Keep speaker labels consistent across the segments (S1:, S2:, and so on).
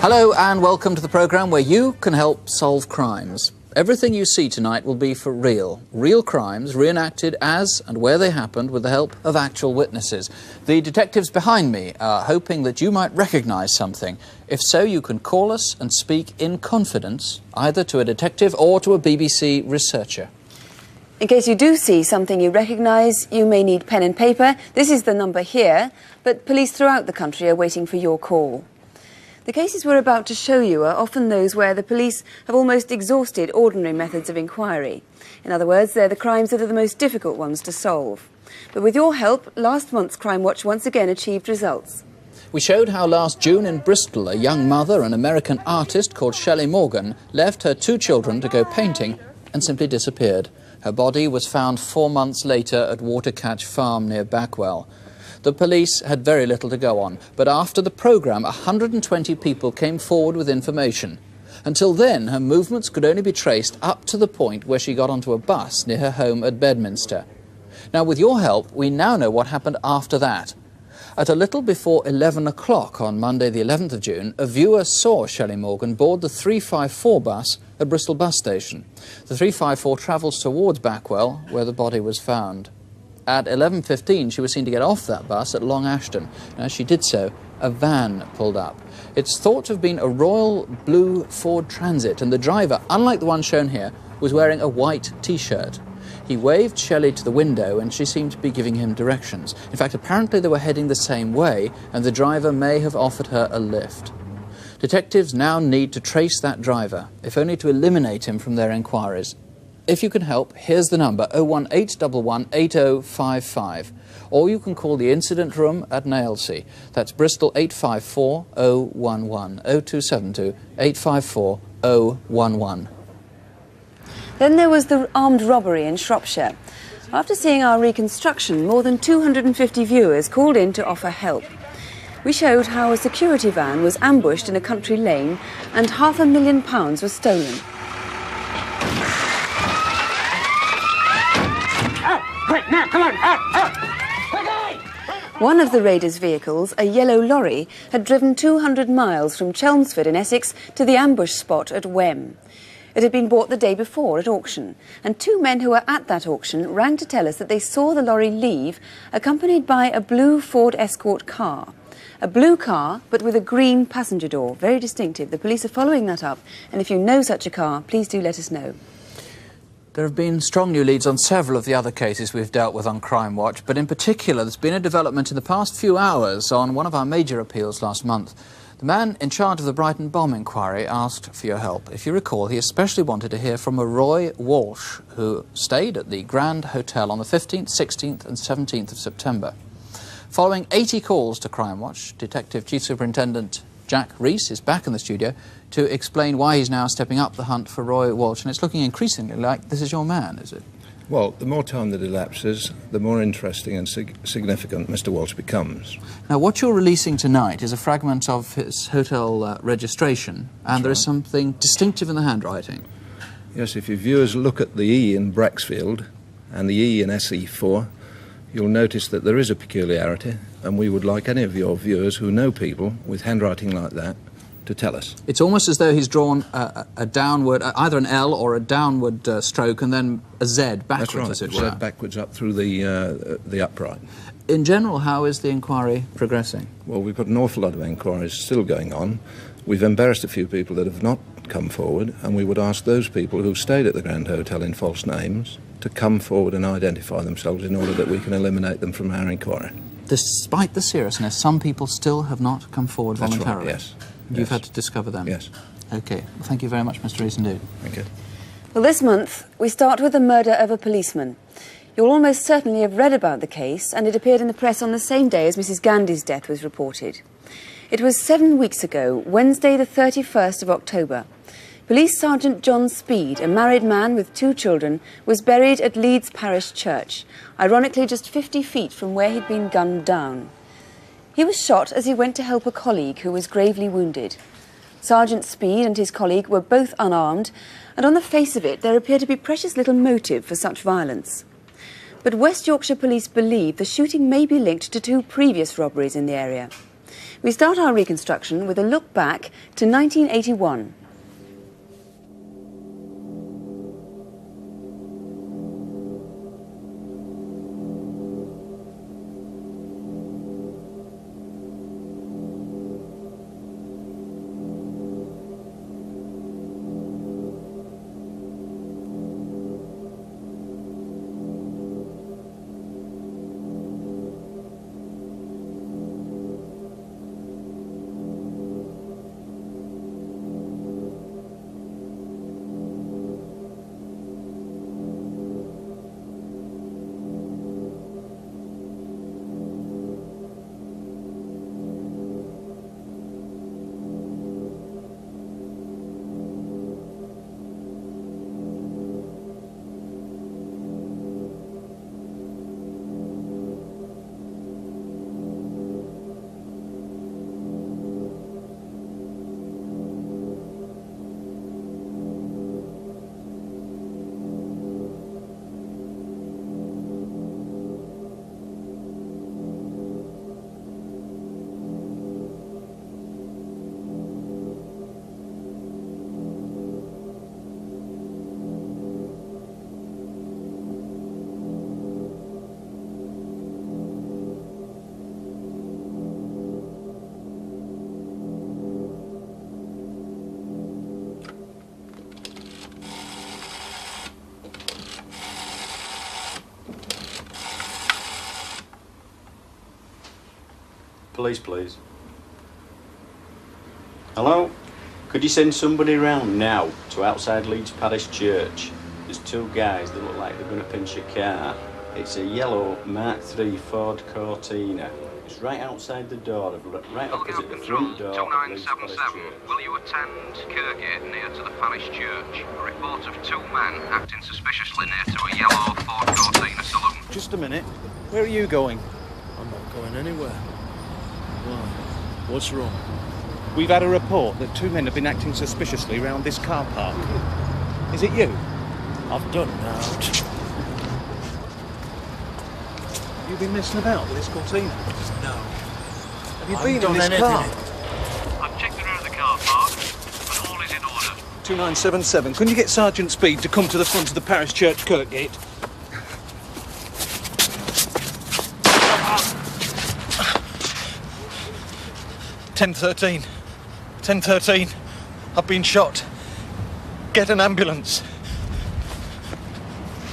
S1: Hello and welcome to the programme where you can help solve crimes. Everything you see tonight will be for real. Real crimes reenacted as and where they happened with the help of actual witnesses. The detectives behind me are hoping that you might recognise something. If so, you can call us and speak in confidence, either to a detective or to a BBC researcher.
S2: In case you do see something you recognise, you may need pen and paper. This is the number here, but police throughout the country are waiting for your call. The cases we're about to show you are often those where the police have almost exhausted ordinary methods of inquiry. In other words, they're the crimes that are the most difficult ones to solve. But with your help, last month's Crimewatch once again achieved results.
S1: We showed how last June in Bristol, a young mother, an American artist called Shelley Morgan, left her 2 children to go painting and simply disappeared. Her body was found 4 months later at Watercatch Farm near Backwell. The police had very little to go on, but after the programme, 120 people came forward with information. Until then, her movements could only be traced up to the point where she got onto a bus near her home at Bedminster. Now, with your help, we now know what happened after that. At a little before 11 o'clock on Monday the 11th of June, a viewer saw Shelley Morgan board the 354 bus at Bristol bus station. The 354 travels towards Backwell, where the body was found. At 11:15, she was seen to get off that bus at Long Ashton. And as she did so, a van pulled up. It's thought to have been a royal blue Ford Transit, and the driver, unlike the one shown here, was wearing a white T-shirt. He waved Shelley to the window, and she seemed to be giving him directions. In fact, apparently they were heading the same way, and the driver may have offered her a lift. Detectives now need to trace that driver, if only to eliminate him from their inquiries. If you can help, here's the number, 01811 8055. Or you can call the incident room at Nailsea. That's Bristol 854 011 0272 854 011.
S2: Then there was the armed robbery in Shropshire. After seeing our reconstruction, more than 250 viewers called in to offer help. We showed how a security van was ambushed in a country lane and £500,000 was stolen.
S3: Quick, now, come on,
S2: One of the raiders' vehicles, a yellow lorry, had driven 200 miles from Chelmsford in Essex to the ambush spot at Wem. It had been bought the day before at auction, and 2 men who were at that auction rang to tell us that they saw the lorry leave, accompanied by a blue Ford Escort car. A blue car, but with a green passenger door. Very distinctive. The police are following that up, and if you know such a car, please do let us know.
S1: There have been strong new leads on several of the other cases we've dealt with on Crimewatch, but in particular there's been a development in the past few hours on one of our major appeals last month. The man in charge of the Brighton bomb inquiry asked for your help. If you recall, he especially wanted to hear from a Roy Walsh, who stayed at the Grand Hotel on the 15th, 16th and 17th of September. Following 80 calls to Crimewatch, Detective Chief Superintendent Jack Rees is back in the studio to explain why he's now stepping up the hunt for Roy Walsh, and it's looking increasingly like this is your man, is it?
S4: Well, the more time that elapses, the more interesting and significant Mr. Walsh becomes.
S1: Now, what you're releasing tonight is a fragment of his hotel registration, and there is something distinctive in the handwriting.
S4: Yes, if your viewers look at the E in Braxfield and the E in SE4, you'll notice that there is a peculiarity, and we would like any of your viewers who know people with handwriting like that to tell us. It's
S1: almost as though he's drawn a downward, either an L or a downward stroke, and then a Z backwards,
S4: right,
S1: as it were.
S4: Z backwards up through the upright.
S1: In general, how is the inquiry progressing?
S4: Well, we've got an awful lot of inquiries still going on. We've embarrassed a few people that have not come forward, and we would ask those people who stayed at the Grand Hotel in false names to come forward and identify themselves in order that we can eliminate them from our inquiry.
S1: Despite the seriousness, some people still have not come forward voluntarily.
S4: That's right, yes.
S1: You've had to discover them?
S4: Yes.
S1: OK. Well, thank you very much, Mr. Rees, indeed.
S4: Thank you.
S2: Well, this month, we start with the murder of a policeman. You'll almost certainly have read about the case, and it appeared in the press on the same day as Mrs. Gandy's death was reported. It was 7 weeks ago, Wednesday the 31st of October. Police Sergeant John Speed, a married man with 2 children, was buried at Leeds Parish Church, ironically just 50 feet from where he'd been gunned down. He was shot as he went to help a colleague who was gravely wounded. Sergeant Speed and his colleague were both unarmed, and on the face of it there appeared to be precious little motive for such violence. But West Yorkshire Police believe the shooting may be linked to 2 previous robberies in the area. We start our reconstruction with a look back to 1981.
S5: Police, please. Hello? Could you send somebody round now to outside Leeds Parish Church? There's two guys that look like they're going to pinch a car. It's a yellow Mark III Ford Cortina. It's right outside the door, right opposite the front door of Leeds Parish Church.
S6: Will you attend Kirkgate near to the parish church? A report of two men acting suspiciously near to a yellow Ford Cortina saloon.
S5: Just a minute. Where are you going?
S7: I'm not going anywhere. Why? What's wrong?
S5: We've had a report that two men have been acting suspiciously around this car park. Is it you?
S7: I've done out.
S5: You've been messing about with this Cortina?
S7: No.
S5: Have you
S7: I've
S5: been in
S7: done
S5: this
S7: anything.
S5: car?
S6: I've checked around the car park, and all is in order.
S5: 2977. Couldn't you get Sergeant Speed to come to the front of the parish church, Kirkgate? (10:13). 10:13. I've been shot. Get an ambulance.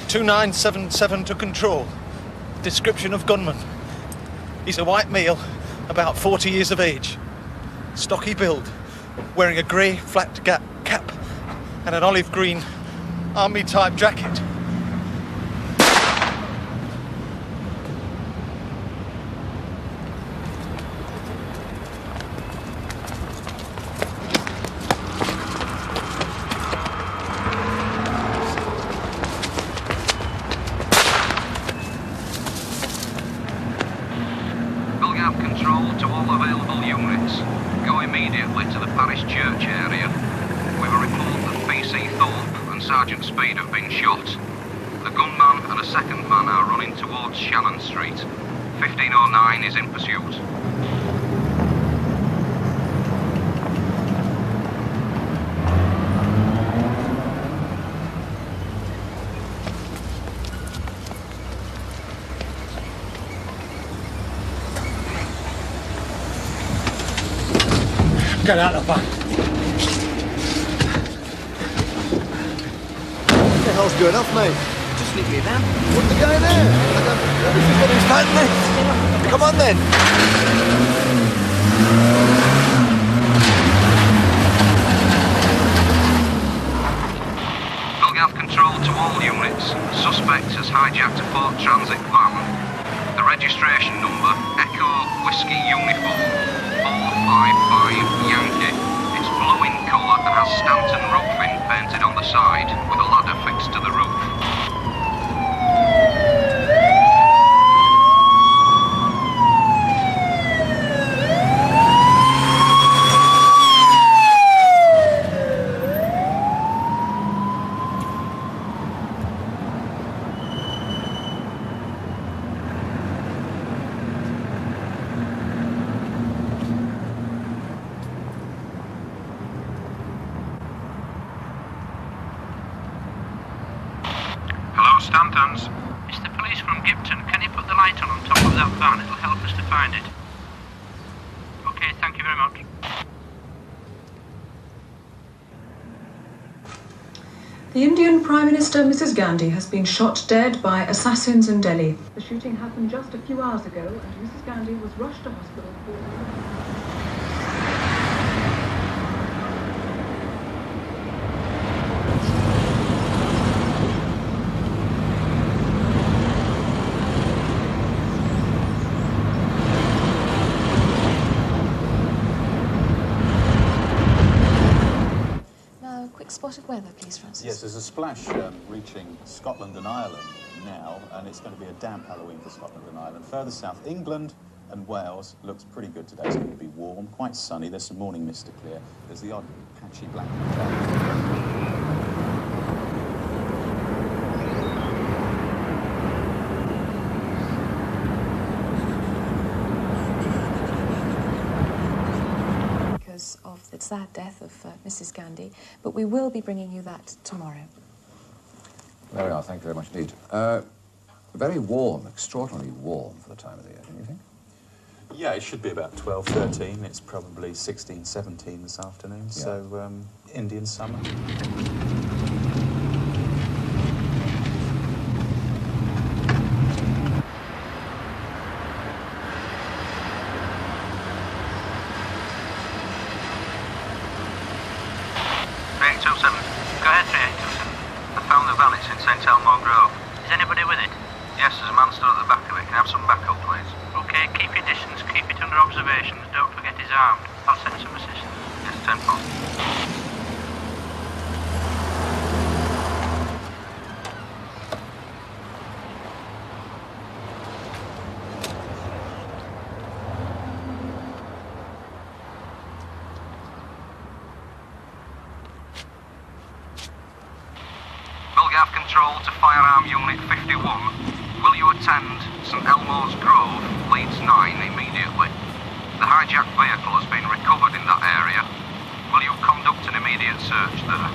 S5: 2977 to control. Description of gunman. He's a white male, about 40 years of age. Stocky build, wearing a grey flat cap and an olive green army-type jacket.
S6: Control to all available units. Go immediately to the parish church area. We've a report that PC Thorpe and Sergeant Speed have been shot. The gunman and a second man are running towards Shannon Street. 1509 is in pursuit.
S7: Get out of the back.
S8: What the hell's going off, mate?
S3: Just leave me then.
S8: What's the guy there? Everybody's fighting. Come on then.
S6: Belgav control to all units. Suspect has hijacked a Port Transit van. The registration number, Echo Whiskey Uniform, 455 Yankee. It's blue in colour and has Stanton roofing painted on the side, with a ladder fixed to the roof. Santons. It's the police from Gipton. Can you put the light on top of that van? It'll help us to find it. OK, thank you very much.
S9: The Indian Prime Minister, Mrs. Gandhi, has been shot dead by assassins in Delhi. The shooting happened just a few hours ago, and Mrs. Gandhi was rushed to hospital for...
S10: Spotted weather, please, Francis.
S11: Yes, there's a splash reaching Scotland and Ireland now, and it's going to be a damp Halloween for Scotland and Ireland. Further south, England and Wales looks pretty good today. It's going to be warm, quite sunny. There's some morning mist to clear. There's the odd patchy black cloud.
S10: Of the sad death of Mrs. Gandhi, but we will be bringing you that tomorrow.
S12: There we are, thank you very much indeed. Very warm, extraordinarily warm for the time of the year, don't you think?
S11: Yeah, it should be about 12, 13. It's probably 16, 17 this afternoon, yeah. So Indian summer.
S6: Control to Firearm Unit 51. Will you attend St Elmo's Grove, Leeds 9 immediately? The hijacked vehicle has been recovered in that area. Will you conduct an immediate search there?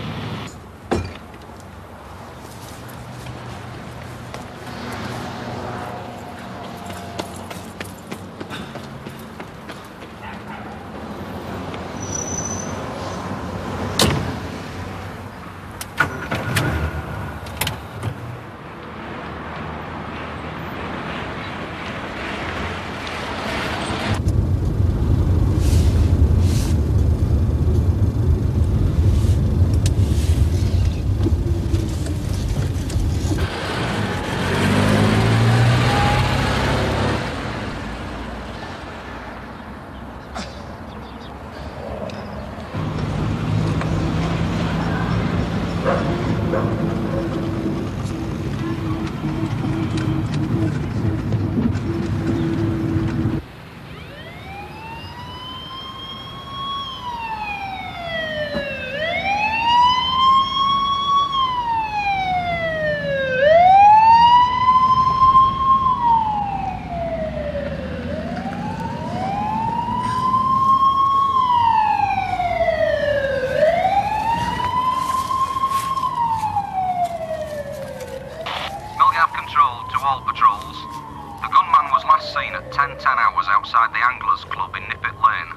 S6: Outside the Anglers Club in Nippet Lane.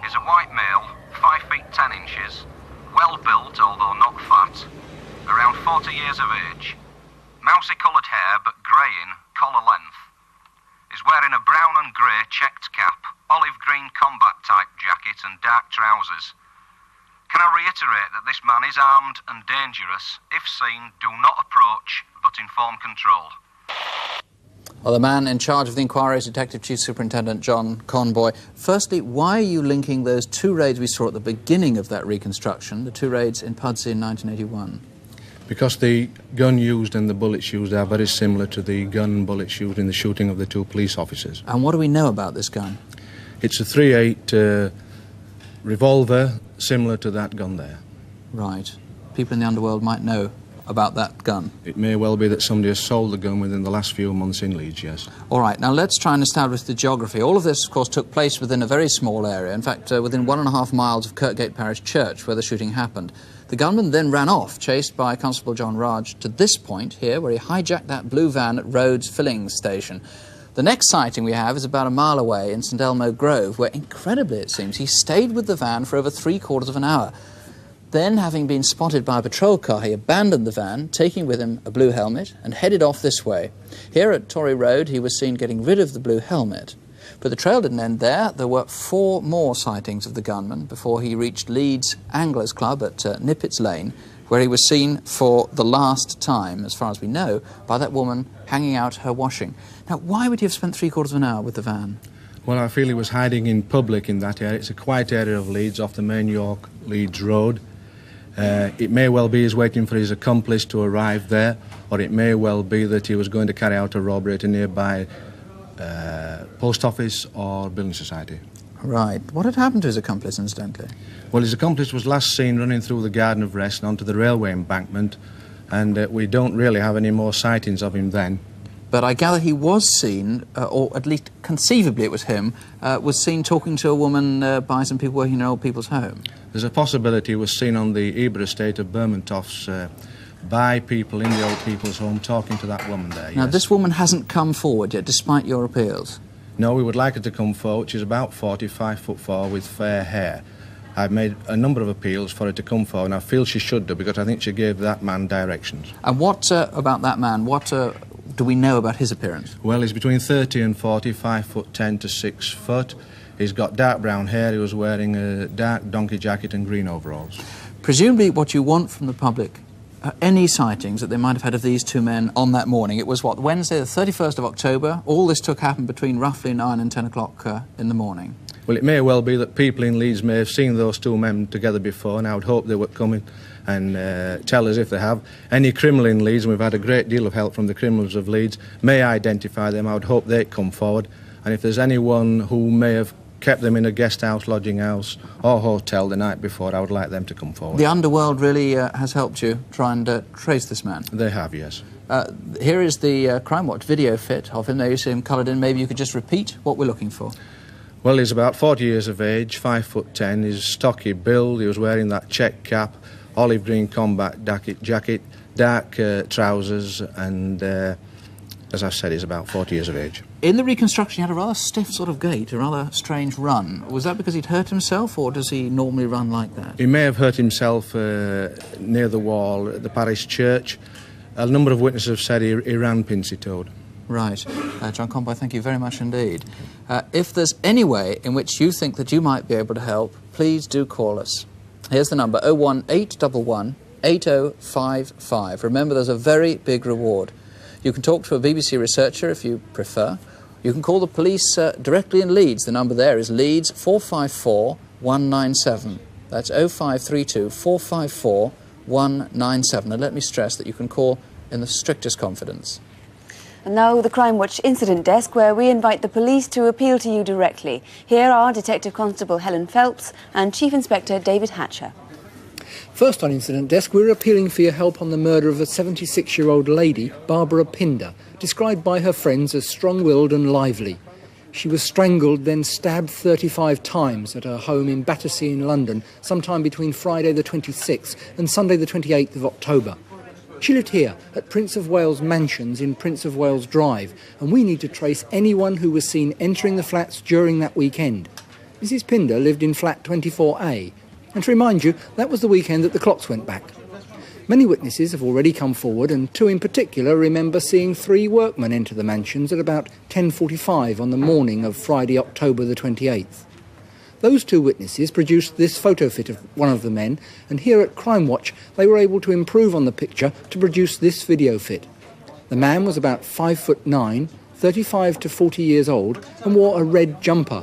S6: He's a white male, 5 feet 10 inches, well built although not fat, around 40 years of age, mousy coloured hair but grey in collar length. He's wearing a brown and grey checked cap, olive green combat type jacket and dark trousers. Can I reiterate that this man is armed and dangerous? If seen, do not approach but inform control.
S1: Well, the man in charge of the inquiry is Detective Chief Superintendent John Conboy. Firstly, why are you linking those two raids we saw at the beginning of that reconstruction, the two raids in Pudsey in 1981?
S4: Because the gun used and the bullets used are very similar to the gun and bullets used in the shooting of the two police officers.
S1: And what do we know about this gun?
S4: It's a .38 revolver, similar to that gun there.
S1: Right. People in the underworld might know about that gun?
S4: It may well be that somebody has sold the gun within the last few months in Leeds, yes.
S1: All right, now let's try and establish the geography. All of this, of course, took place within a very small area. In fact, within 1.5 miles of Kirkgate Parish Church, where the shooting happened. The gunman then ran off, chased by Constable John Raj, to this point here, where he hijacked that blue van at Rhodes Filling Station. The next sighting we have is about a mile away in St Elmo Grove, where, incredibly it seems, he stayed with the van for over 3/4 of an hour. Then, having been spotted by a patrol car, he abandoned the van, taking with him a blue helmet, and headed off this way. Here at Tory Road, he was seen getting rid of the blue helmet. But the trail didn't end there. There were 4 more sightings of the gunman before he reached Leeds Anglers Club at Nippets Lane, where he was seen for the last time, as far as we know, by that woman hanging out her washing. Now, why would he have spent 3/4 of an hour with the van?
S4: Well, I feel he was hiding in public in that area. It's a quiet area of Leeds, off the main York-Leeds road. It may well be he's waiting for his accomplice to arrive there, or it may well be that he was going to carry out a robbery at a nearby post office or building society.
S1: Right. What had happened to his accomplice, incidentally?
S4: Well, his accomplice was last seen running through the Garden of Rest and onto the railway embankment, and we don't really have any more sightings of him then.
S1: But I gather he was seen, or at least conceivably it was him, was seen talking to a woman by some people working in an old people's home.
S4: There's a possibility he was seen on the Eber estate of Bermontofts by people in the old people's home talking to that woman there.
S1: Now,
S4: yes.
S1: this woman hasn't come forward yet, despite your appeals.
S4: No, we would like her to come forward. She's about 45'4" with fair hair. I've made a number of appeals for her to come forward, and I feel she should do, because I think she gave that man directions.
S1: And what about that man? What do we know about his appearance?
S4: Well, he's between 30 and 40, 5'10" to 6 foot. He's got dark brown hair. He was wearing a dark donkey jacket and green overalls.
S1: Presumably what you want from the public, any sightings that they might have had of these 2 men on that morning. It was, what, Wednesday the 31st of October? All this happened between roughly 9 and 10 o'clock in the morning.
S4: Well, it may well be that people in Leeds may have seen those 2 men together before, and I would hope they would come in and tell us if they have. Any criminal in Leeds, and we've had a great deal of help from the criminals of Leeds, may identify them. I would hope they'd come forward. And if there's anyone who may have kept them in a guest house, lodging house or hotel the night before, I would like them to come forward.
S1: The underworld really has helped you try and trace this man?
S4: They have, yes.
S1: Here is the Crimewatch video fit of him. There you see him coloured in. Maybe you could just repeat what we're looking for.
S4: Well, he's about 40 years of age, 5'10". He's stocky build. He was wearing that check cap, olive green combat jacket, dark trousers, and as I said, he's about 40 years of age.
S1: In the reconstruction, he had a rather stiff sort of gait, a rather strange run. Was that because he'd hurt himself, or does he normally run like that?
S4: He may have hurt himself near the wall at the parish church. A number of witnesses have said he ran pincy-toed.
S1: Right. John Conboy, thank you very much indeed. If there's any way in which you think that you might be able to help, please do call us. Here's the number, 01811 8055. Remember, there's a very big reward. You can talk to a BBC researcher if you prefer. You can call the police directly in Leeds. The number there is Leeds 454 197. That's 0532 454 197. And let me stress that you can call in the strictest confidence.
S2: And now the Crimewatch Incident Desk, where we invite the police to appeal to you directly. Here are Detective Constable Helen Phelps and Chief Inspector David Hatcher.
S13: First on Incident Desk, we're appealing for your help on the murder of a 76-year-old lady, Barbara Pinder, described by her friends as strong-willed and lively. She was strangled, then stabbed 35 times at her home in Battersea in London, sometime between Friday the 26th and Sunday the 28th of October. She lived here at Prince of Wales Mansions in Prince of Wales Drive, and we need to trace anyone who was seen entering the flats during that weekend. Mrs. Pinder lived in flat 24A, and to remind you, that was the weekend that the clocks went back. Many witnesses have already come forward, and 2 in particular remember seeing 3 workmen enter the mansions at about 10:45 on the morning of Friday, October the 28th. Those 2 witnesses produced this photo fit of one of the men, and here at Crimewatch they were able to improve on the picture to produce this video fit. The man was about 5'9", 35 to 40 years old, and wore a red jumper.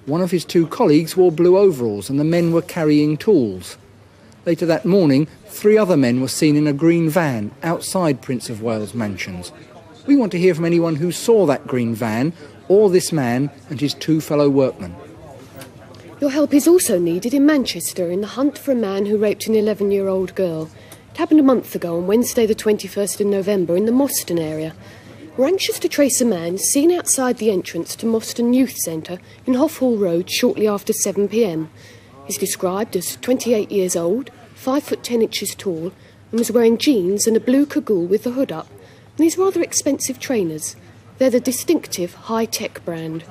S13: One of his 2 colleagues wore blue overalls, and the men were carrying tools. Later that morning, 3 other men were seen in a green van outside Prince of Wales Mansions. We want to hear from anyone who saw that green van, or this man and his 2 fellow workmen.
S14: Your help is also needed in Manchester in the hunt for a man who raped an 11-year-old girl. It happened a month ago on Wednesday the 21st of November in the Moston area. We're anxious to trace a man seen outside the entrance to Moston Youth Centre in Hoff Hall Road shortly after 7 p.m. He's described as 28 years old, 5 foot 10 inches tall, and was wearing jeans and a blue cagoule with the hood up, and these rather expensive trainers. They're the distinctive high-tech brand.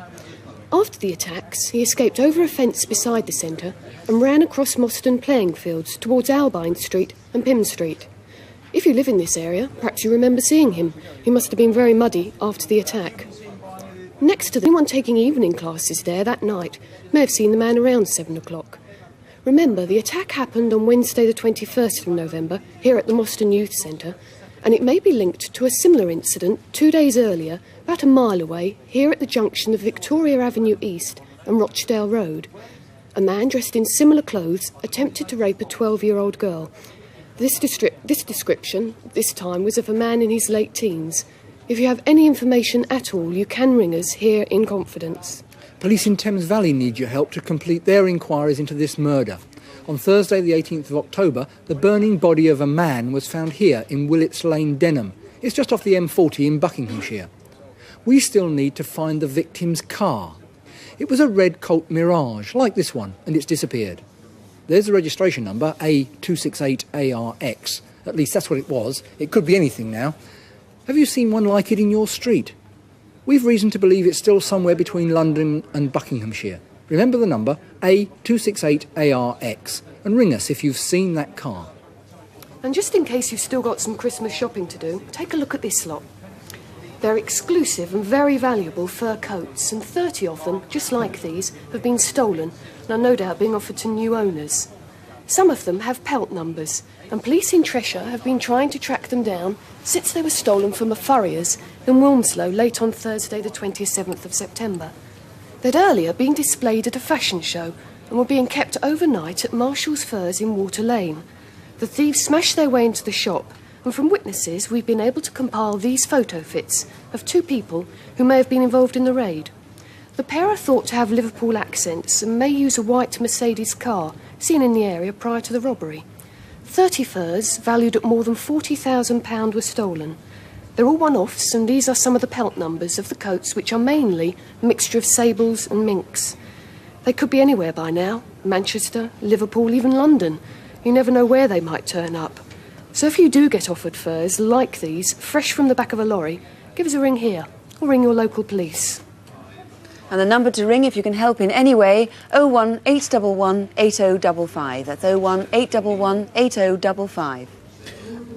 S14: After the attacks, he escaped over a fence beside the centre and ran across Moston playing fields towards Albine Street and Pym Street. If you live in this area, perhaps you remember seeing him. He must have been very muddy after the attack. Next to anyone taking evening classes there that night may have seen the man around 7 o'clock. Remember, the attack happened on Wednesday the 21st of November here at the Moston Youth Centre, and it may be linked to a similar incident 2 days earlier, about a mile away, here at the junction of Victoria Avenue East and Rochdale Road. A man dressed in similar clothes attempted to rape a 12-year-old girl. This description, this time, was of a man in his late teens. If you have any information at all, you can ring us here in confidence.
S13: Police in Thames Valley need your help to complete their inquiries into this murder. On Thursday the 18th of October, the burning body of a man was found here in Willets Lane, Denham. It's just off the M40 in Buckinghamshire. We still need to find the victim's car. It was a red Colt Mirage, like this one, and it's disappeared. There's the registration number, A268ARX. At least that's what it was. It could be anything now. Have you seen one like it in your street? We've reason to believe it's still somewhere between London and Buckinghamshire. Remember the number, A268ARX, and ring us if you've seen that car.
S14: And just in case you've still got some Christmas shopping to do, take a look at this lot. They're exclusive and very valuable fur coats, and 30 of them, just like these, have been stolen and are no doubt being offered to new owners. Some of them have pelt numbers, and police in Cheshire have been trying to track them down since they were stolen from a furrier's in Wilmslow late on Thursday the 27th of September. They'd earlier been displayed at a fashion show and were being kept overnight at Marshall's Furs in Water Lane. The thieves smashed their way into the shop, and from witnesses we've been able to compile these photo fits of 2 people who may have been involved in the raid. The pair are thought to have Liverpool accents and may use a white Mercedes car seen in the area prior to the robbery. 30 furs, valued at more than £40,000, were stolen. They're all one-offs, and these are some of the pelt numbers of the coats, which are mainly a mixture of sables and minks. They could be anywhere by now. Manchester, Liverpool, even London. You never know where they might turn up. So if you do get offered furs like these, fresh from the back of a lorry, give us a ring here, or ring your local police.
S2: And the number to ring if you can help in any way, 01811 8055. That's 01811 8055.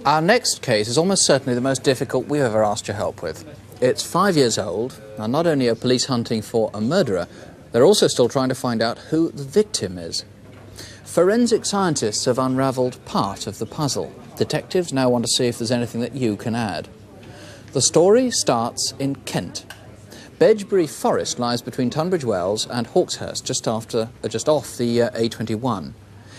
S1: Our next case is almost certainly the most difficult we've ever asked your help with. It's 5 years old, and not only are police hunting for a murderer, they're also still trying to find out who the victim is. Forensic scientists have unravelled part of the puzzle. Detectives now want to see if there's anything that you can add. The story starts in Kent. Bedgebury Forest lies between Tunbridge Wells and Hawkshurst, just off the A21.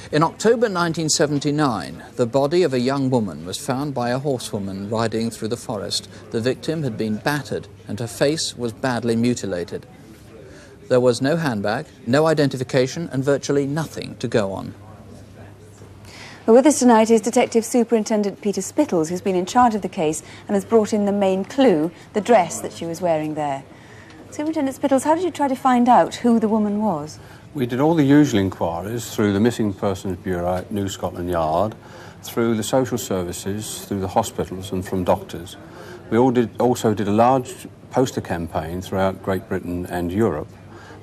S1: In October 1979, the body of a young woman was found by a horsewoman riding through the forest. The victim had been battered and her face was badly mutilated. There was no handbag, no identification, and virtually nothing to go on.
S2: Well, with us tonight is Detective Superintendent Peter Spittles, who's been in charge of the case and has brought in the main clue, the dress that she was wearing there. Superintendent Spittles, how did you try to find out who the woman was?
S15: We did all the usual inquiries through the Missing Persons Bureau at New Scotland Yard, through the social services, through the hospitals and from doctors. We also did a large poster campaign throughout Great Britain and Europe,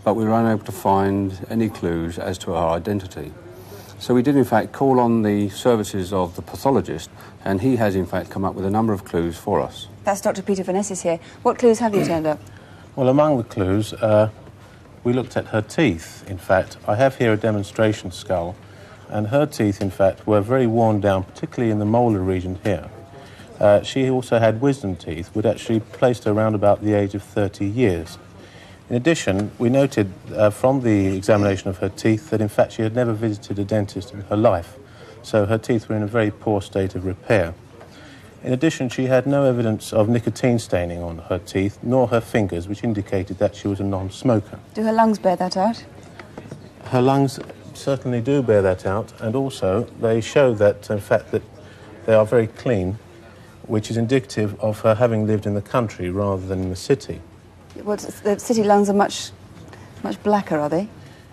S15: but we were unable to find any clues as to our identity. So we did in fact call on the services of the pathologist, and he has in fact come up with a number of clues for us.
S2: That's Dr. Peter Vanessis here. What clues have you turned up?
S16: Well, among the clues, we looked at her teeth. In fact, I have here a demonstration skull, and her teeth, in fact, were very worn down, particularly in the molar region here. She also had wisdom teeth, which actually placed her around about the age of 30 years. In addition, we noted from the examination of her teeth that, in fact, she had never visited a dentist in her life, so her teeth were in a very poor state of repair. In addition, she had no evidence of nicotine staining on her teeth, nor her fingers, which indicated that she was a non-smoker.
S2: Do her lungs bear that out?
S16: Her lungs certainly do bear that out, and also they show that, in fact, that they are very clean, which is indicative of her having lived in the country rather than in the city.
S2: The city lungs are much blacker, are they?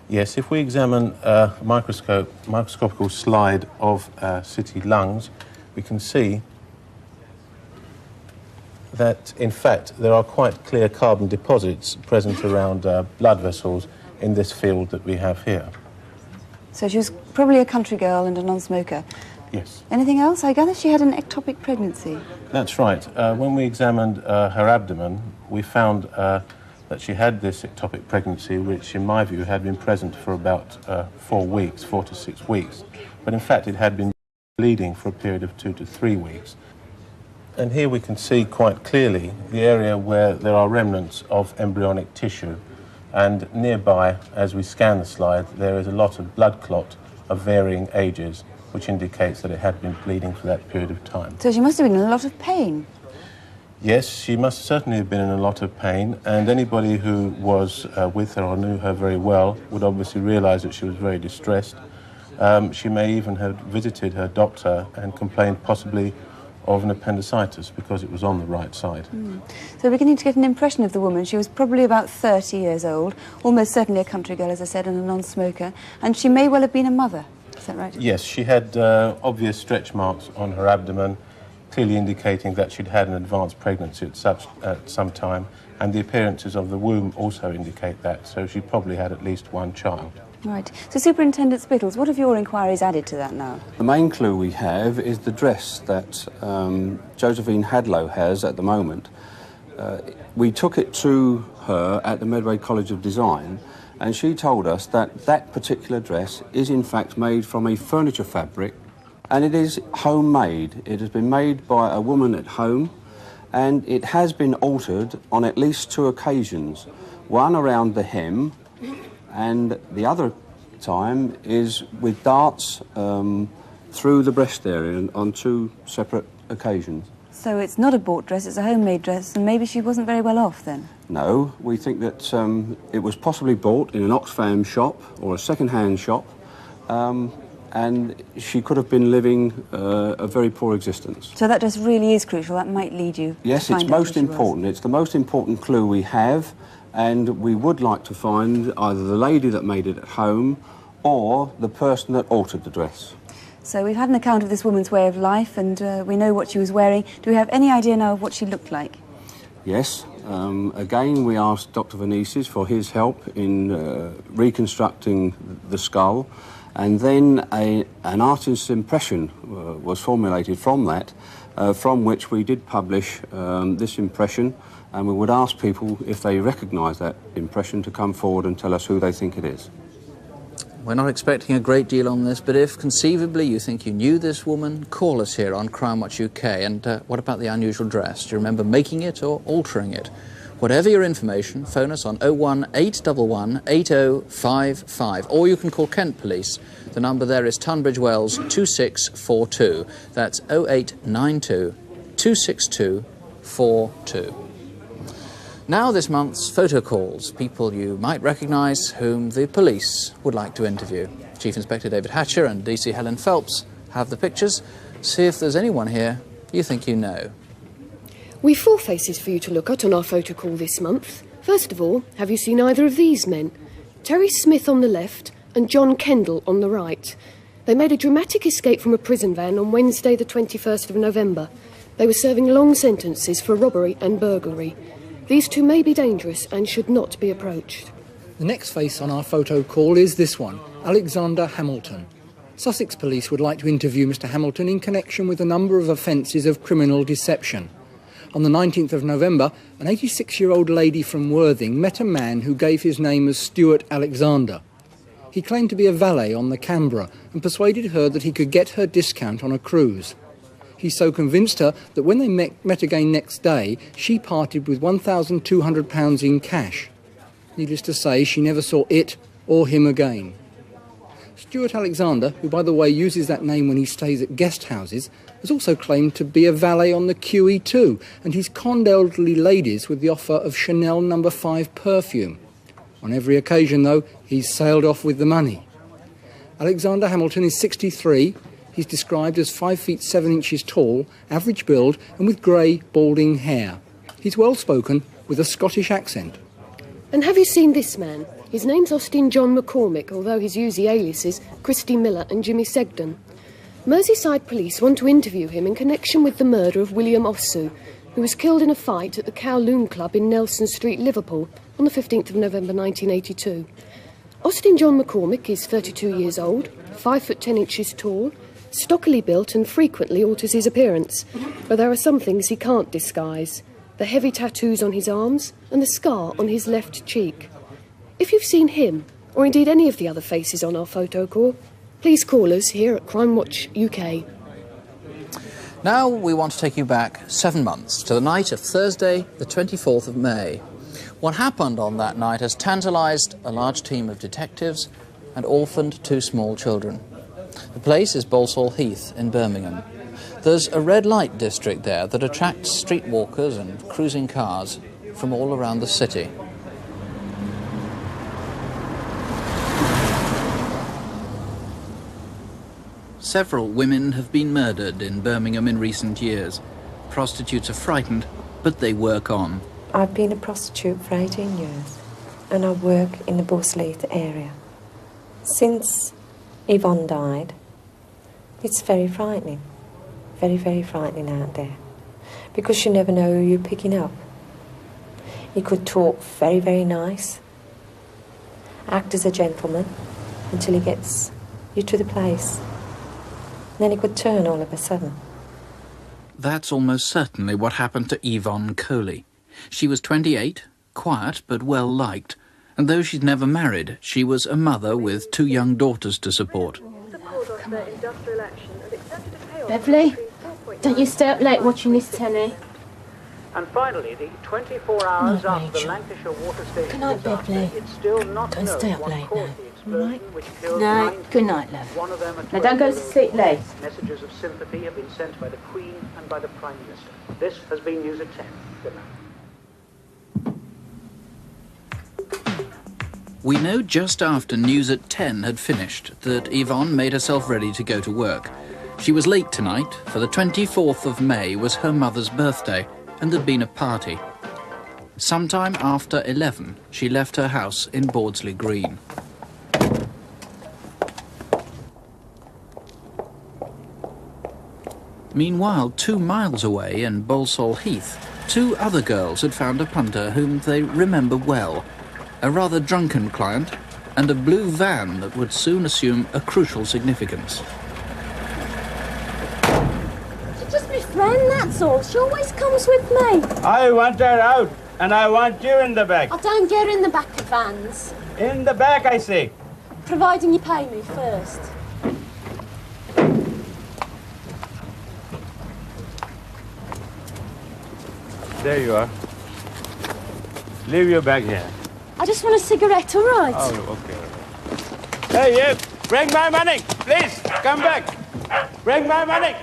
S16: Yes, if we examine a microscopical slide of city lungs, we can see that, in fact, there are quite clear carbon deposits present around blood vessels in this field that we have here.
S2: So she was probably a country girl and a non-smoker.
S16: Yes.
S2: Anything else? I gather she had an ectopic pregnancy.
S16: That's right. When we examined her abdomen, we found that she had this ectopic pregnancy, which, in my view, had been present for about 4 to 6 weeks. But, in fact, it had been bleeding for a period of 2 to 3 weeks. And here we can see quite clearly the area where there are remnants of embryonic tissue. And nearby, as we scan the slide, there is a lot of blood clot of varying ages, which indicates that it had been bleeding for that period of time.
S2: So she must have been in a lot of pain.
S16: Yes, she must certainly have been in a lot of pain, and anybody who was with her or knew her very well would obviously realise that she was very distressed. She may even have visited her doctor and complained possibly of an appendicitis because it was on the right side.
S2: So we're beginning to get an impression of the woman. She was probably about 30 years old, almost certainly a country girl, as I said, and a non-smoker, and she may well have been a mother. Is that right?
S16: Yes, she had obvious stretch marks on her abdomen, clearly indicating that she'd had an advanced pregnancy at some time, and the appearances of the womb also indicate that, so she probably had at least one child.
S2: Right. So, Superintendent Spittles, what have your inquiries added to that now?
S15: The main clue we have is the dress that Josephine Hadlow has at the moment. We took it to her at the Medway College of Design, and she told us that that particular dress is in fact made from a furniture fabric, and it is homemade. It has been made by a woman at home, and it has been altered on at least 2 occasions. One around the hem, and the other time is with darts through the breast area on 2 separate occasions.
S2: So it's not a bought dress, it's a homemade dress, and maybe she wasn't very well off then?
S15: No, we think that it was possibly bought in an Oxfam shop or a second-hand shop, and she could have been living a very poor existence.
S2: So that dress really is crucial, that might lead you
S15: Yes,
S2: to
S15: it's
S2: find out
S15: most
S2: who she was.
S15: important. It's the most important clue we have, and we would like to find either the lady that made it at home or the person that altered the dress.
S2: So we've had an account of this woman's way of life, and we know what she was wearing. Do we have any idea now of what she looked like?
S15: Yes. Again, we asked Dr. Venices for his help in reconstructing the skull, and then an artist's impression was formulated from that, from which we did publish this impression, and we would ask people if they recognise that impression to come forward and tell us who they think it is.
S1: We're not expecting a great deal on this, but if conceivably you think you knew this woman, call us here on Crimewatch UK. And what about the unusual dress? Do you remember making it or altering it? Whatever your information, phone us on 01811 8055, or you can call Kent Police. The number there is Tunbridge Wells 2642. That's 0892 262 42. Now this month's photo calls, people you might recognise whom the police would like to interview. Chief Inspector David Hatcher and DC Helen Phelps have the pictures. See if there's anyone here you think you know.
S14: We've 4 faces for you to look at on our photo call this month. First of all, have you seen either of these men? Terry Smith on the left and John Kendall on the right. They made a dramatic escape from a prison van on Wednesday the 21st of November. They were serving long sentences for robbery and burglary. These 2 may be dangerous and should not be approached.
S13: The next face on our photo call is this one, Alexander Hamilton. Sussex Police would like to interview Mr Hamilton in connection with a number of offences of criminal deception. On the 19th of November, an 86-year-old lady from Worthing met a man who gave his name as Stuart Alexander. He claimed to be a valet on the Canberra and persuaded her that he could get her discount on a cruise. He so convinced her that when they met again next day, she parted with £1,200 in cash. Needless to say, she never saw it or him again. Stuart Alexander, who by the way uses that name when he stays at guest houses, has also claimed to be a valet on the QE2, and he's conned elderly ladies with the offer of Chanel No. 5 perfume. On every occasion, though, he's sailed off with the money. Alexander Hamilton is 63. He's described as 5 feet 7 inches tall, average build, and with grey, balding hair. He's well-spoken, with a Scottish accent.
S14: And have you seen this man? His name's Austin John McCormick, although he's used the aliases Christy Miller and Jimmy Segdon. Merseyside police want to interview him in connection with the murder of William Ossu, who was killed in a fight at the Kowloon Club in Nelson Street, Liverpool, on the 15th of November 1982. Austin John McCormick is 32 years old, 5 foot 10 inches tall, stockily built and frequently alters his appearance, but there are some things he can't disguise. The heavy tattoos on his arms and the scar on his left cheek. If you've seen him, or indeed any of the other faces on our photo call, please call us here at Crimewatch UK.
S1: Now we want to take you back 7 months to the night of Thursday, the 24th of May. What happened on that night has tantalised a large team of detectives and orphaned 2 small children. The place is Balsall Heath in Birmingham. There's a red light district there that attracts streetwalkers and cruising cars from all around the city. Several women have been murdered in Birmingham in recent years. Prostitutes are frightened, but they work on.
S17: I've been a prostitute for 18 years, and I work in the Balsall Heath area. Since Yvonne died, it's very frightening. Very, very frightening out there. Because you never know who you're picking up. He could talk very, very nice, act as a gentleman, until he gets you to the place. Then he could turn all of a sudden.
S1: That's almost certainly what happened to Yvonne Coley. She was 28, quiet but well-liked, and though she'd never married, she was a mother with 2 young daughters to support.
S18: Beverly, don't you stay up late watching this telly?
S3: And finally, the 24 hours after the Lancashire water station
S18: Good night, Beverly.
S3: it's still not
S18: Don't
S3: known
S18: stay up
S3: what
S18: late
S3: caused
S18: now.
S3: the explosion which killed
S18: No,
S3: 9
S18: good night, love.
S3: One of them at
S18: Now don't go to
S3: 12
S18: sleep late.
S3: Messages of sympathy have been sent by the Queen and by the Prime Minister. This has been News at 10. Good night.
S1: We know just after News at 10 had finished that Yvonne made herself ready to go to work. She was late tonight, for the 24th of May was her mother's birthday, and there'd been a party. Sometime after 11, she left her house in Bordsley Green. Meanwhile, 2 miles away in Balsall Heath, 2 other girls had found a punter whom they remember well. A rather drunken client, and a blue van that would soon assume a crucial significance.
S18: She's just my friend, that's all. She always comes with me.
S3: I want her out, and I want you in the back.
S18: I don't get her in the back of vans.
S3: In the back, I say.
S18: Providing you pay me first.
S3: There you are. Leave your bag here.
S18: I just want a cigarette, all right?
S3: Oh, okay. Hey, you! Bring my money! Please, come back! Bring my money!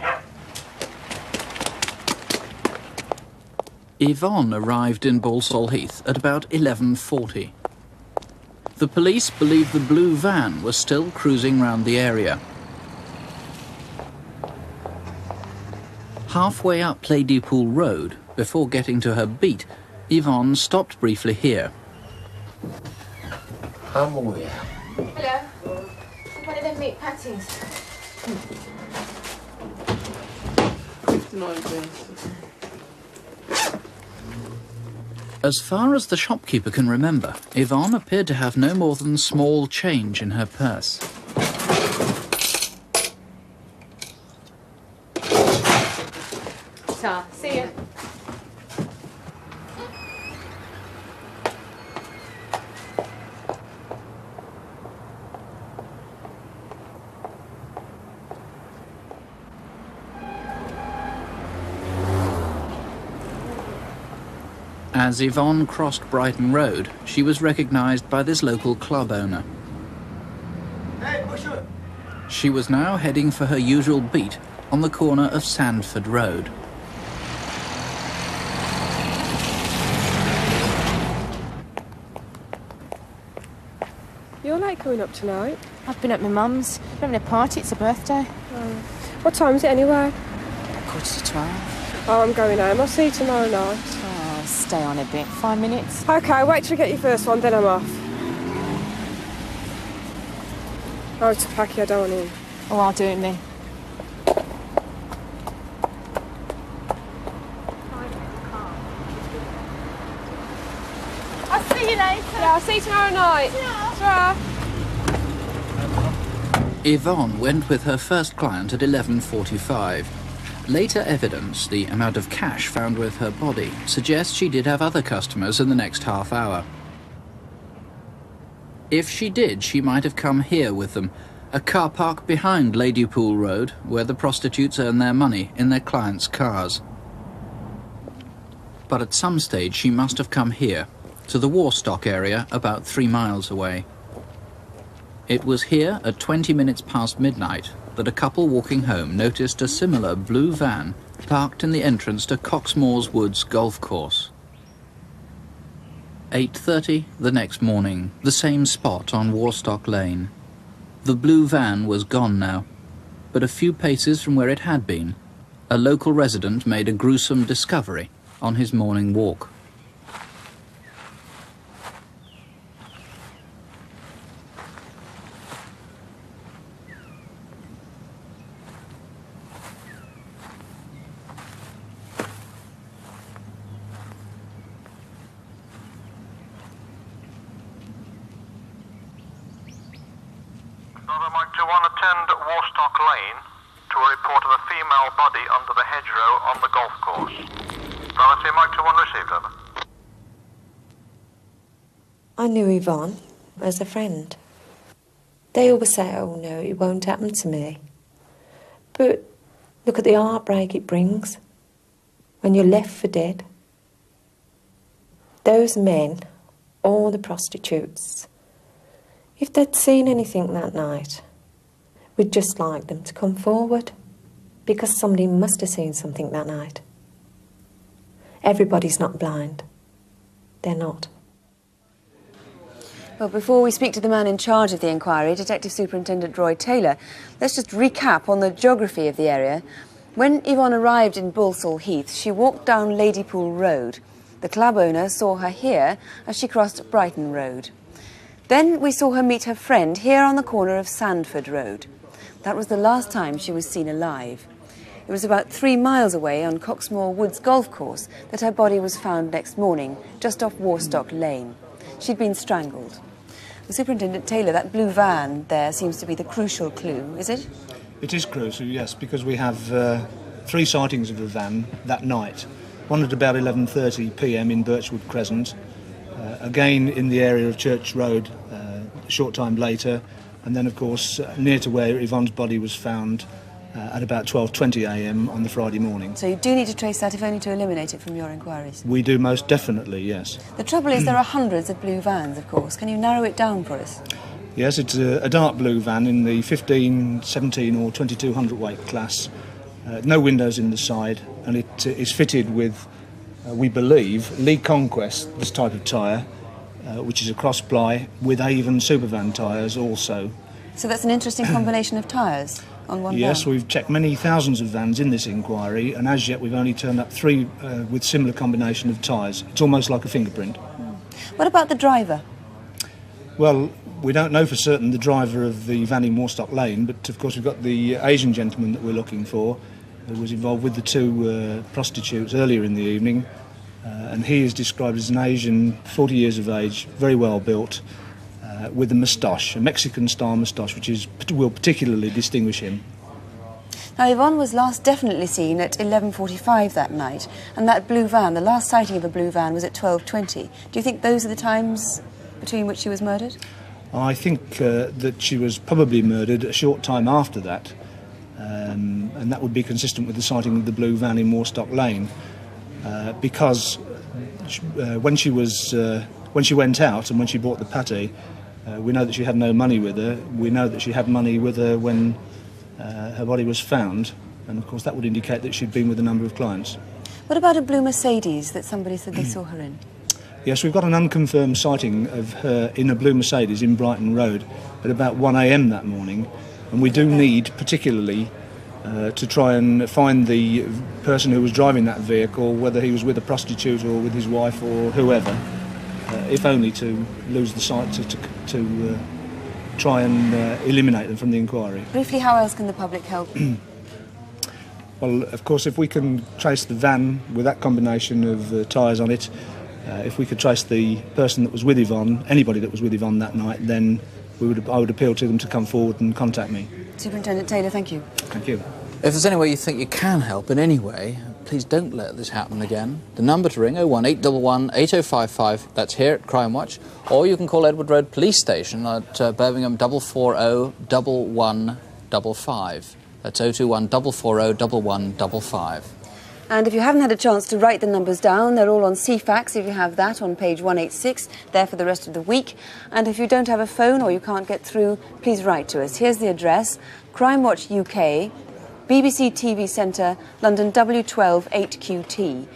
S1: Yvonne arrived in Balsall Heath at about 11:40. The police believed the blue van was still cruising round the area. Halfway up Ladypool Road, before getting to her beat, Yvonne stopped briefly here.
S12: I'm aware.
S18: Hello. One of them meat patties.
S1: As far as the shopkeeper can remember, Yvonne appeared to have no more than small change in her purse.
S18: Ta, see ya.
S1: As Yvonne crossed Brighton Road, she was recognised by this local club owner.
S8: Hey, Busher!
S1: She was now heading for her usual beat on the corner of Sandford Road.
S14: You're late going up tonight.
S18: I've been at my mum's. We're having a party, it's a birthday.
S14: Oh.
S19: What time is it anyway?
S18: 12:45.
S19: Oh, I'm going home. I'll see you tomorrow night.
S18: Oh, stay on a bit. 5 minutes.
S19: OK, wait till you get your first one, then I'm off. Oh, it's a packy, I don't want in.
S18: Oh, I'll do it then.
S19: I'll see you later. Yeah, I'll see you tomorrow night. Ta-ra.
S1: Yvonne went with her first client at 11:45. Later evidence, the amount of cash found with her body, suggests she did have other customers in the next half hour. If she did, she might have come here with them, a car park behind Ladypool Road, where the prostitutes earn their money in their clients' cars. But at some stage she must have come here, to the Warstock area about 3 miles away. It was here at 20 minutes past midnight that a couple walking home noticed a similar blue van parked in the entrance to Coxmore's Woods golf course. 8:30 the next morning, the same spot on Warstock Lane. The blue van was gone now, but a few paces from where it had been, a local resident made a gruesome discovery on his morning walk.
S6: Attend Warstock Lane to a report of a female body under the hedgerow on the golf course. Relative Mike 21 received, over.
S17: I knew Yvonne as a friend. They always say, oh no, it won't happen to me. But look at the heartbreak it brings when you're left for dead. Those men, all the prostitutes, if they'd seen anything that night, we'd just like them to come forward, because somebody must have seen something that night. Everybody's not blind. They're not.
S2: Well, before we speak to the man in charge of the inquiry, Detective Superintendent Roy Taylor, let's just recap on the geography of the area. When Yvonne arrived in Balsall Heath, she walked down Ladypool Road. The club owner saw her here as she crossed Brighton Road. Then we saw her meet her friend here on the corner of Sandford Road. That was the last time she was seen alive. It was about 3 miles away on Coxmore Woods golf course that her body was found next morning, just off Warstock Lane. She'd been strangled. Well, Superintendent Taylor, that blue van there seems to be the crucial clue, is it?
S20: It is crucial, yes, because we have 3 sightings of the van that night. One at about 11:30 p.m. in Birchwood Crescent, again in the area of Church Road a short time later, and then, of course, near to where Yvonne's body was found at about 12:20 a.m. on the Friday morning.
S2: So you do need to trace that, if only to eliminate it from your inquiries?
S20: We do most definitely, yes.
S2: The trouble is there are hundreds of blue vans, of course. Can you narrow it down for us?
S20: Yes, it's a dark blue van in the 15, 17 or 2200 weight class. No windows in the side, and it is fitted with, we believe, Lee Conquest, this type of tyre, which is a cross-ply with Avon Supervan tyres also.
S2: So that's an interesting combination of tyres on one van?
S20: Yes, we've checked many thousands of vans in this inquiry, and as yet we've only turned up 3 with similar combination of tyres. It's almost like a fingerprint.
S2: What about the driver?
S20: Well, we don't know for certain the driver of the van in Warstock Lane, but of course we've got the Asian gentleman that we're looking for, who was involved with the 2 prostitutes earlier in the evening, and he is described as an Asian, 40 years of age, very well built, with a moustache, a Mexican-style moustache, which will particularly distinguish him.
S2: Now, Yvonne was last definitely seen at 11:45 that night, and that blue van, the last sighting of a blue van, was at 12:20. Do you think those are the times between which she was murdered?
S20: I think that she was probably murdered a short time after that, and that would be consistent with the sighting of the blue van in Warstock Lane, because when she went out and when she bought the pâté, we know that she had no money with her. We know that she had money with her when her body was found, and of course that would indicate that she'd been with a number of clients.
S2: What about a blue Mercedes that somebody said they saw her in?
S20: Yes, we've got an unconfirmed sighting of her in a blue Mercedes in Brighton Road at about 1 a.m. that morning, and we do need particularly to try and find the person who was driving that vehicle, whether he was with a prostitute or with his wife or whoever, if only to lose the sight, to try and eliminate them from the inquiry.
S2: Briefly, how else can the public help?
S20: Well, of course, if we can trace the van with that combination of tyres on it, if we could trace the person that was with Yvonne, anybody that was with Yvonne that night, then I would appeal to them to come forward and contact me.
S2: Superintendent Taylor, thank you.
S20: Thank you.
S1: If there's any way you think you can help in any way, please don't let this happen again. The number to ring, 01811 8055, that's here at Crimewatch, or you can call Edward Road Police Station at Birmingham 440 1155. That's 021 440 1155.
S2: And if you haven't had a chance to write the numbers down, they're all on CFAX if you have that on page 186, there for the rest of the week. And if you don't have a phone or you can't get through, please write to us. Here's the address, Crimewatch UK, BBC TV Centre, London W12 8QT.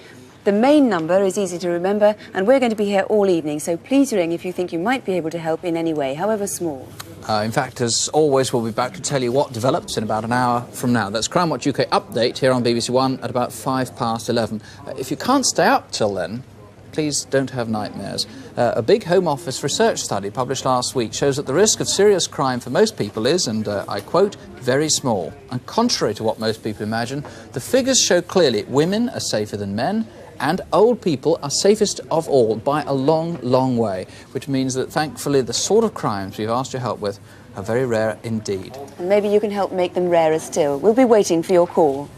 S2: The main number is easy to remember, and we're going to be here all evening, so please ring if you think you might be able to help in any way, however small.
S1: In fact, as always, we'll be back to tell you what develops in about an hour from now. That's Crimewatch UK Update here on BBC One at about 11:05. If you can't stay up till then, please don't have nightmares. A big Home Office research study published last week shows that the risk of serious crime for most people is, and I quote, very small. And contrary to what most people imagine, the figures show clearly women are safer than men, and old people are safest of all by a long, long way, which means that, thankfully, the sort of crimes we've asked your help with are very rare indeed.
S2: And maybe you can help make them rarer still. We'll be waiting for your call.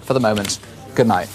S1: For the moment, good night.